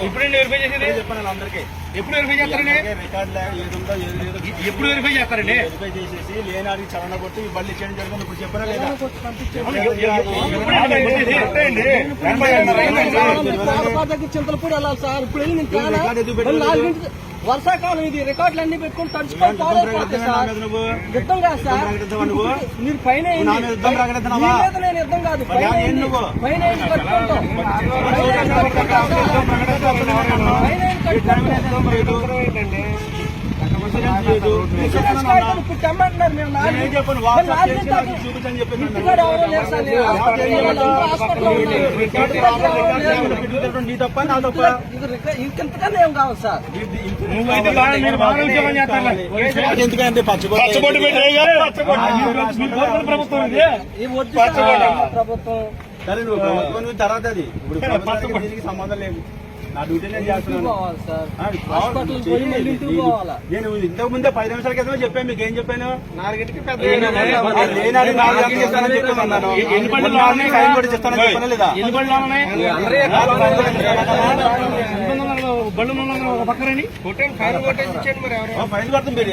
ఇప్పుడండి verify చేసేది చెప్పండి అందరికీ. ఎప్పుడు వెరిఫై చేస్తారండి? ఎప్పుడు వెరిఫై చేస్తారండి? వెరిఫై చేసేసి లేనాడికి చలన కొట్టి బళ్ళు చేయడం జరుగుతుంది. ఇప్పుడు చెప్పారా లేదా? చింతలపూడి వెళ్ళాలి సార్. ఇప్పుడు వెళ్ళి వర్షాకాలం ఇది రికార్డులు అన్ని పెట్టుకుని తడుచుకొని యుద్ధం కాదు సార్. మీరు పైన నేను యుద్ధం కాదు పైన కట్టుకుంటాం. తెమ్మంటున్నారు మేము నీ తప్ప నా తప్ప ఇంకెంతకన్నా ఏం కావాలి సార్. ఎందుకంటే ప్రభుత్వం సరే నువ్వు ప్రభుత్వం తర్వాత అది ఇప్పుడు దీనికి సంబంధం లేదు. నా డ్యూటీ నేను చేస్తున్నాను. నేను ఇంతకు ముందే 10 నిమిషాల క్రితమే చెప్పాను. మీకు ఏం చెప్పాను? 4ంటికి చెప్పాను లేదా? పక్కరండి ఫైన్ కడుతుంది.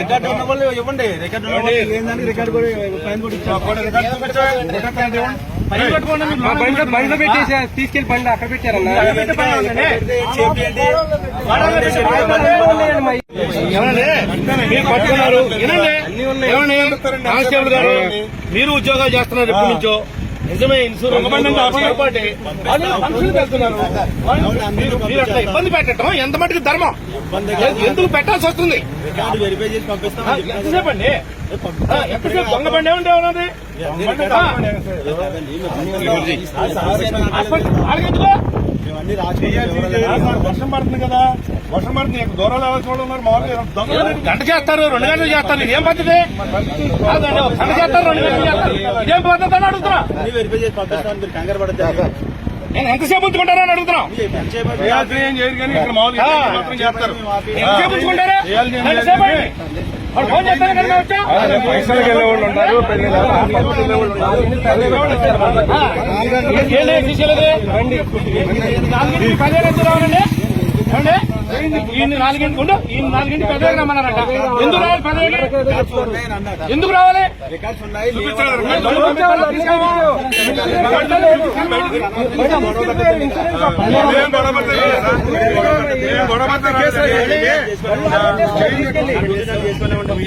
రికార్డు ఉన్న వాళ్ళు ఇవ్వండి. రికార్డు ఏంటంటే రికార్డు కూడా ఫైన్ కూడా బండిలో పెట్టేసి తీసుకెళ్లి బండి అక్కడ పెట్టారన్నా. కానిస్టేబుల్ గారు మీరు ఉద్యోగాలు చేస్తున్నారు ఎప్పటి నుంచో. నిజమే ఇన్సూరెన్స్ ఇబ్బంది పెట్టడం ఎంత మటుకు ధర్మం? ఎందుకు పెట్టాల్సి వస్తుంది? ఎంతసేపు అండి? ఎంతసేపు దొంగ బండి ఏమంటే ఏమన్నది? వర్షం పడుతుంది కదా, వర్షం పడుతుంది. దూరాలు ఎవరు ఉన్నారు? మామూలుగా గంట చేస్తారు, 2 గంటలు చేస్తారు. ఇదేం పద్ధతి? గంట చేస్తారు, 2 గంటలు చేస్తారు. ఇదేం పద్ధతి అని అడుగుతున్నా. నేను ఎంతసేపు ఉంచుకుంటారా అని అడుగుతున్నాం. ఏం చేయదు కానీ ఇక్కడ మామూలుగా చేస్తారు. ఎంతసేపు ఉంచుకుంటారా? ఫోన్ చేస్తాను కదా వచ్చా. పైసలకు వెళ్ళే వాళ్ళు ఉన్నారు, రావాలండి. ఈయన 4ంటికి ఉండు, ఈయన 4ంటికి పెద్దగా రమ్మన్నారట. ఎందుకు రావాలి? పెద్దగా ఎందుకు రావాలి?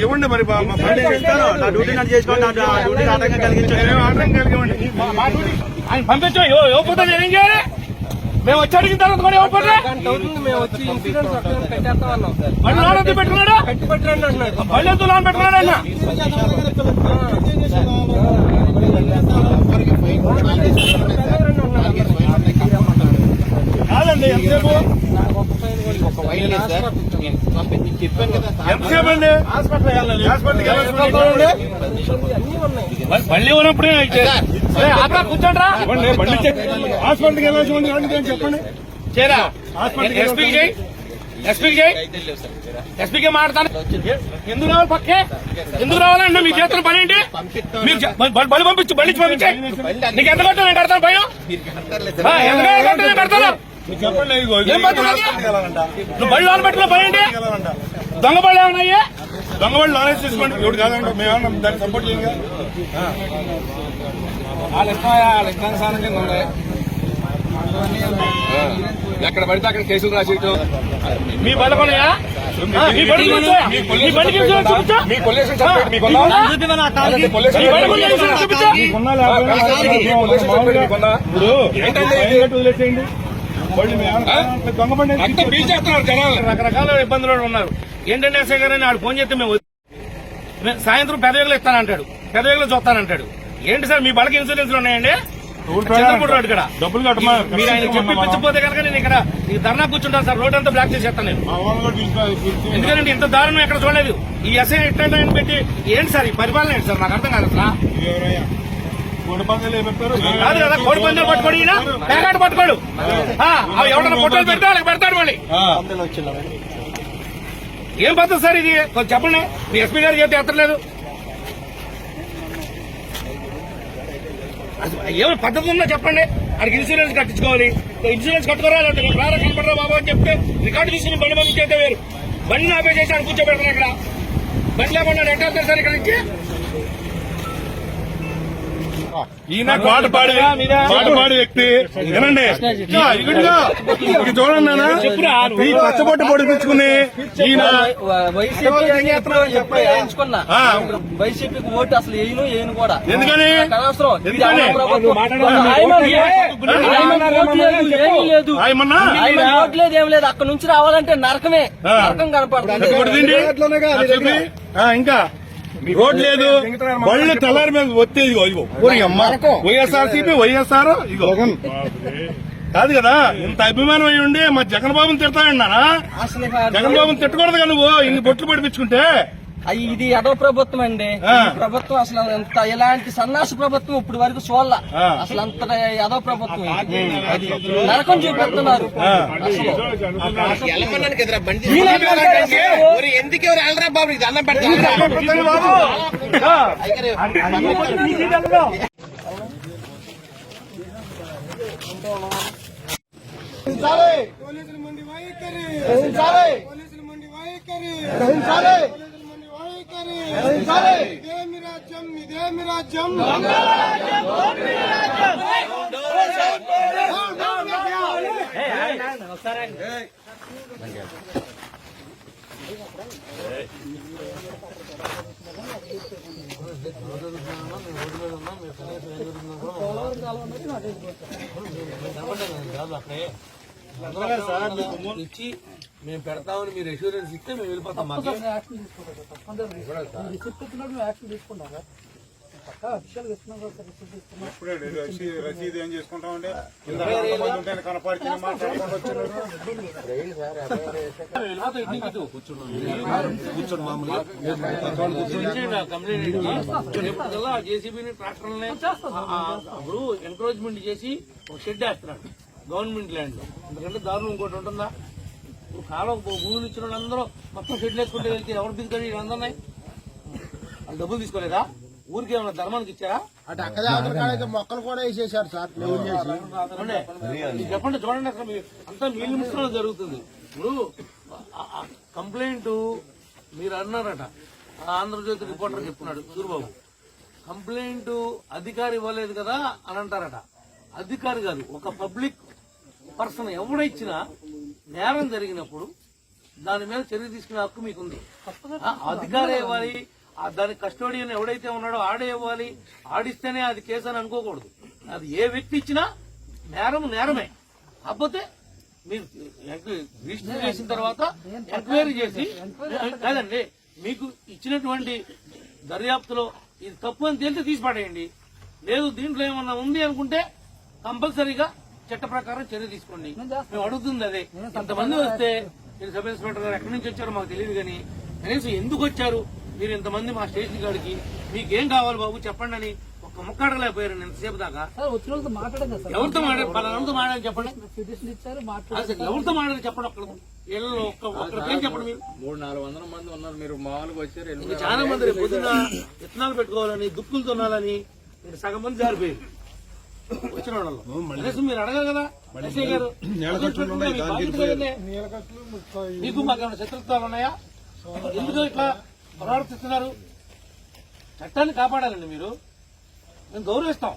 ఇవ్వండి మరి నా డ్యూటీ నాకు చేసుకోండి. నా డ్యూటీ ఆటంకం కలిగించండి. ఆయన పంపించాం. ఇవ్వకపోతే ఏం చేయాలి? మేము వచ్చి అడిగిన తర్వాత కూడా ఇవ్వకపోతే బండి లోన్ ఎందుకు పెట్టుకున్నాడా? బండి ఎందుకు లోన్ పెట్టుకున్నాడు అన్న? కాదండి ఎంతసేపు ఎంతసేపు అండి? బండి ఉన్నప్పుడే కూర్చోండి. హాస్పిటల్కి వెళ్ళాల్సి చెప్పండి. చేరా ఎస్పీకి చేయి, ఎస్పీకి చేయి, ఎస్పీకి మాట్లాడతాను. ఎందుకు రావాలి? పక్కే ఎందుకు రావాలండి? మీ చేతుల పని ఏంటి? బలి పంపించు, బండి పంపించే. నీకు ఎంత కట్టాను? నేను కడతాను. భయం ఎంత కడతాను? చెప్పండి. నువ్వు బళ్ళు లోన్ పెట్టిన పని ఏంటి? దొంగ బళ్ళు ఏమన్నాయా? దొంగ బళ్ళు లోన్ తీసుకోండి. ఎవరు కాదండి, మేమన్నా దాన్ని సపోర్ట్ చేయండి. వాళ్ళ ఇష్టానుసారం కింద ఉంది. ఎక్కడ పడితే అక్కడ కేసులు రాసేయటం. మీ బళ్ళ కొనయా? మీ బండికి చూపించా. మీ పొల్యూషన్ సపరేట్ మీకున్నా? వదిలేసేయండి. దొంగ బండి అంతా పీల్చేస్తున్నారు జనాలు. రకరకాల ఇబ్బందులు ఉన్నారు. ఏంటంటే ఎస్ఐ గారు ఆడు ఫోన్ చేస్తే మేము సాయంత్రం పెదవేగలు ఇస్తానంటాడు, పెదవేగలు చూస్తానంటాడు. ఏంటి సార్ మీ బళ్ళకి ఇన్సూరెన్స్లు ఉన్నాయండి? ఇక్కడ డబ్బులు కట్టమా? మీరు ఆయన చెప్పి పెంచకపోతే కనుక నేను ఇక్కడ ధర్నా కూర్చుంటాను సార్. రోడ్ అంతా బ్లాక్ చేసేస్తాను నేను. ఎందుకంటే ఇంత దారుణం ఎక్కడ చూడలేదు. ఈ ఎస్ఐ ఎట్లా పెట్టి ఏంటి సార్ ఈ పరిపాలన ఏంటి సార్? నాకు అర్థం కాదు అసలు. కోడి పందాలు ఏమంటారు కాదు కదా, కోడి పందాలు పట్టుకోడు ఈయన, పేకాట పట్టుకోడు. ఎవడన్నా ఫోటోలు పెడితే వాళ్ళకి పెడతాడు మళ్ళీ. ఏం పద్ధతి సార్ ఇది? కొంచెం చెప్పండి. మీ ఎస్పీ గారు చెప్తే ఎత్తలేదు. ఏమైనా పద్ధతి ఉందో చెప్పండి. అక్కడికి ఇన్సూరెన్స్ కట్టించుకోవాలి. ఇన్సూరెన్స్ కట్టుకోరా రారా కనపడరా బాబు అని చెప్తే రికార్డు తీసుకుని బండి పంపించేస్తే వేరు. బండిని ఆపేసేసి అని కూర్చోబెడతారు అక్కడ. బండి లేకుండా ఎట్లా వెళ్తారు సార్ ఇక్కడ నుంచి? ఈయన పాటపాడి వ్యక్తి ఏనండి ఇదిగా ఇది చూడండి నాన్న, ఈ పచ్చబొట్టు పొడిపించుకుని ఈయన వైసీపీకి ఓటు అసలు వేయను కూడా. ఎందుకని ఏమన్నా ఓటు లేదు, ఏం లేదు. అక్కడ నుంచి రావాలంటే నరకమే, నరకం కనపడుతుంది. ఇంకా రోడ్ లేదు, బళ్ళు తెల్లారి మీద వచ్చేది వైఎస్ఆర్సీపీ వైఎస్ఆర్ ఇగో కాదు కదా. ఇంత అభిమానం అయి ఉండి మా జగన్ బాబుని తిడతాయండి నాన్న. జగన్ బాబుని తిట్టకూడదు కదా నువ్వు ఇన్ని బొట్లు పడిపించుకుంటే. ఇది అదో ప్రభుత్వం అండి. ఈ ప్రభుత్వం అసలు ఎంత ఎలాంటి సన్నాసి ప్రభుత్వం ఇప్పుడు వరకు చూడాల. అసలు అంత అదో ప్రభుత్వం, అది నరకం చూపెడుతున్నారు. ఎందుకు వెళ్ళరా బాబు, దండం పెడతాను బాబు. పోలీసుల మండి వైఖరి, పోలీసుల మండి వైఖరి, ఇదేమి రాజ్యం, ఇదేమి రాజ్యం. ఇచ్చి మేము పెడతామని మీరు అష్యూరెన్స్ ఇస్తే మేము వెళ్ళిపోతాం. రసీదు ఏం చేసుకుంటామండి కనపడితే మాట్లాడుకుంటూ కూర్చోండి మామూలుగా ఎప్పుడల్లా జేసీబీని ట్రాక్టర్లని అప్పుడు ఎంకరేజ్మెంట్ చేసి ఒక షెడ్ వేస్తున్నాడు గవర్నమెంట్ ల్యాండ్ లో. ఎందుకంటే దారుణం ఇంకోటి ఉంటుందా? ఇప్పుడు కాలం భూములు ఇచ్చిన వాళ్ళందరూ మొత్తం షెడ్లు వేసుకుంటే వెళ్తే ఎవరు బిగుతాడు? వీళ్ళందరినీ వాళ్ళు డబ్బులు తీసుకోలేదా? ఊరికి ఏమైనా ధర్మానికి ఇచ్చారా? మొక్కలు కూడా వేసేసారు సార్. చెప్పండి, చూడండి అసలు అంతా మీ లిమిట్స్లో జరుగుతుంది. ఇప్పుడు కంప్లైంట్ మీరు అన్నారట, ఆంధ్రజ్యోతి రిపోర్టర్ చెప్తున్నాడు సూరిబాబు, కంప్లైంట్ అధికారి ఇవ్వలేదు కదా అని అంటారట. అధికారి కాదు, ఒక పబ్లిక్ పర్సన్ ఎవడైచ్చినా నేరం జరిగినప్పుడు దాని మీద చర్య తీసుకునే హక్కు మీకుంది. అధికారే ఇవ్వాలి, దాని కస్టోడియన్ ఎవడైతే ఉన్నాడో ఆడే ఇవ్వాలి. ఆడిస్తేనే అది కేసు అని అనుకోకూడదు. అది ఏ వ్యక్తి ఇచ్చినా నేరం నేరమే. కాకపోతే మీరు రిజిస్టర్ చేసిన తర్వాత ఎంక్వైరీ చేసి, కాదండి మీకు ఇచ్చినటువంటి దర్యాప్తులో ఇది తప్పు అని తేలితే తీసి పడేయండి. లేదు దీంట్లో ఏమన్నా ఉంది అనుకుంటే కంపల్సరీగా చట్ట ప్రకారం చర్య తీసుకోండి. మేము అడుగుతుంది అదే. ఇంతమంది వస్తే మీరు సబ్ ఇన్స్పెక్టర్ గారు ఎక్కడి నుంచి వచ్చారో మాకు తెలియదు, కానీ కనీసం ఎందుకు వచ్చారు మీరు ఇంతమంది మా స్టేషన్ కాడికి, మీకేం కావాలి బాబు చెప్పండి అని ఒక్క ముక్కడలేకపోయారు ఎంతసేపు దాకా. ఎవరితో మాట్లాడారు? పలానంతా మాట్లాడి చెప్పండి. ఎవరితో మాట్లాడి చెప్పండి. ఒక్కరికేం చెప్పండి. మీరు 300-400 మంది ఉన్నారు, మీరు మామూలుగా వచ్చారు. ఇంకా చాలా మంది రేపు పొద్దున విత్తనాలు పెట్టుకోవాలని దుక్కులు తొనాలని మీరు సగం మంది జారిపోయారు వచ్చిన వాళ్ళలో. కనీసం మీరు అడగారు కదా ఎస్ఐ గారు, మీకు మాకేమైనా శత్రుత్వాలు ఉన్నాయా? ఎందుకు ఇట్లా ప్రవర్తిస్తున్నారు? చట్టాన్ని కాపాడాలండి మీరు. మేము గౌరవిస్తాం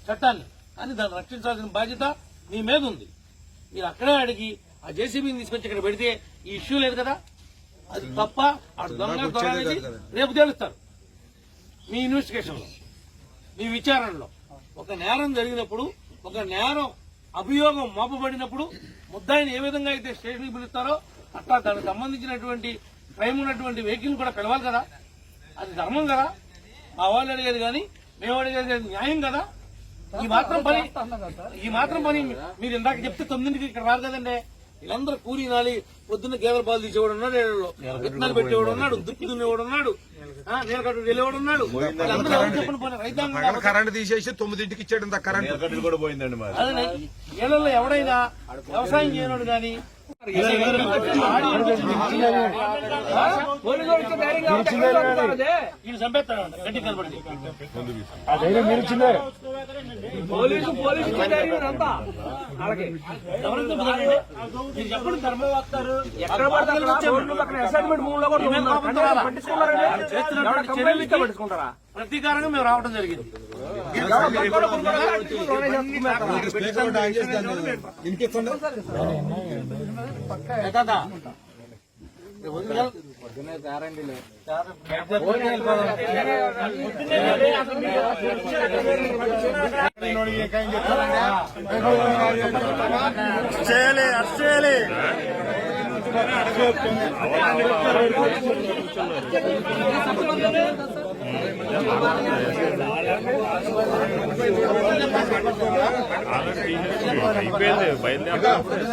చట్టాన్ని, కానీ దాన్ని రక్షించాల్సిన బాధ్యత మీ మీద ఉంది. మీరు అక్కడే అడిగి ఆ జేసీబీని తీసుకొచ్చి ఇక్కడ పెడితే ఈ ఇష్యూ లేదు కదా. అది తప్ప అటు దొంగ దొరనేది రేపు తేలుస్తారు మీ ఇన్వెస్టిగేషన్ లో, మీ విచారణలో. ఒక నేరం జరిగినప్పుడు, ఒక నేరం అభియోగం మోపబడినప్పుడు ముద్దాయిని ఏ విధంగా అయితే స్టేషన్కి పిలుస్తారో అట్లా దానికి సంబంధించినటువంటి క్రైమ్ ఉన్నటువంటి వెహికల్ కూడా పిలవాలి కదా. అది ధర్మం కదా. మా వాళ్ళు అడిగేది కానీ మేము అడిగేది న్యాయం కదా. ఈ మాత్రం పని మీరు ఇందాక చెప్తే 9కి ఇక్కడ రారు కదండి. వీళ్ళందరూ కూలి నాలి పొద్దున్న గేదెల పాలు తీసేవాడు ఉన్నాడు, ఏళ్ళలో విత్తనాలు పెట్టేవాడు ఉన్నాడు, దుక్కి దున్నేవాడు ఉన్నాడు, నీలకట్టు వెళ్ళేవాడు ఉన్నాడు. వీళ్ళందరూ ఎవరు చెప్పిన పని రైతాంగం కాబట్టి. కరెంట్ తీసేసి 9కి ఇచ్చాడు కరెంట్ కూడా పోయిందండి మరి. అదే ఏళ్లలో ఎవడైనా వ్యవసాయం చేయనోడు కానీ వీళ్ళు చంపేస్తాడు గట్టి కనబడి. మీరు చెప్పండి ధర్మం వస్తారు ప్రతీకారంగా మేము రావడం జరిగింది. చేయాలి అరెస్ట్ చేయాలి. అయిపోయింది బయలుదేరి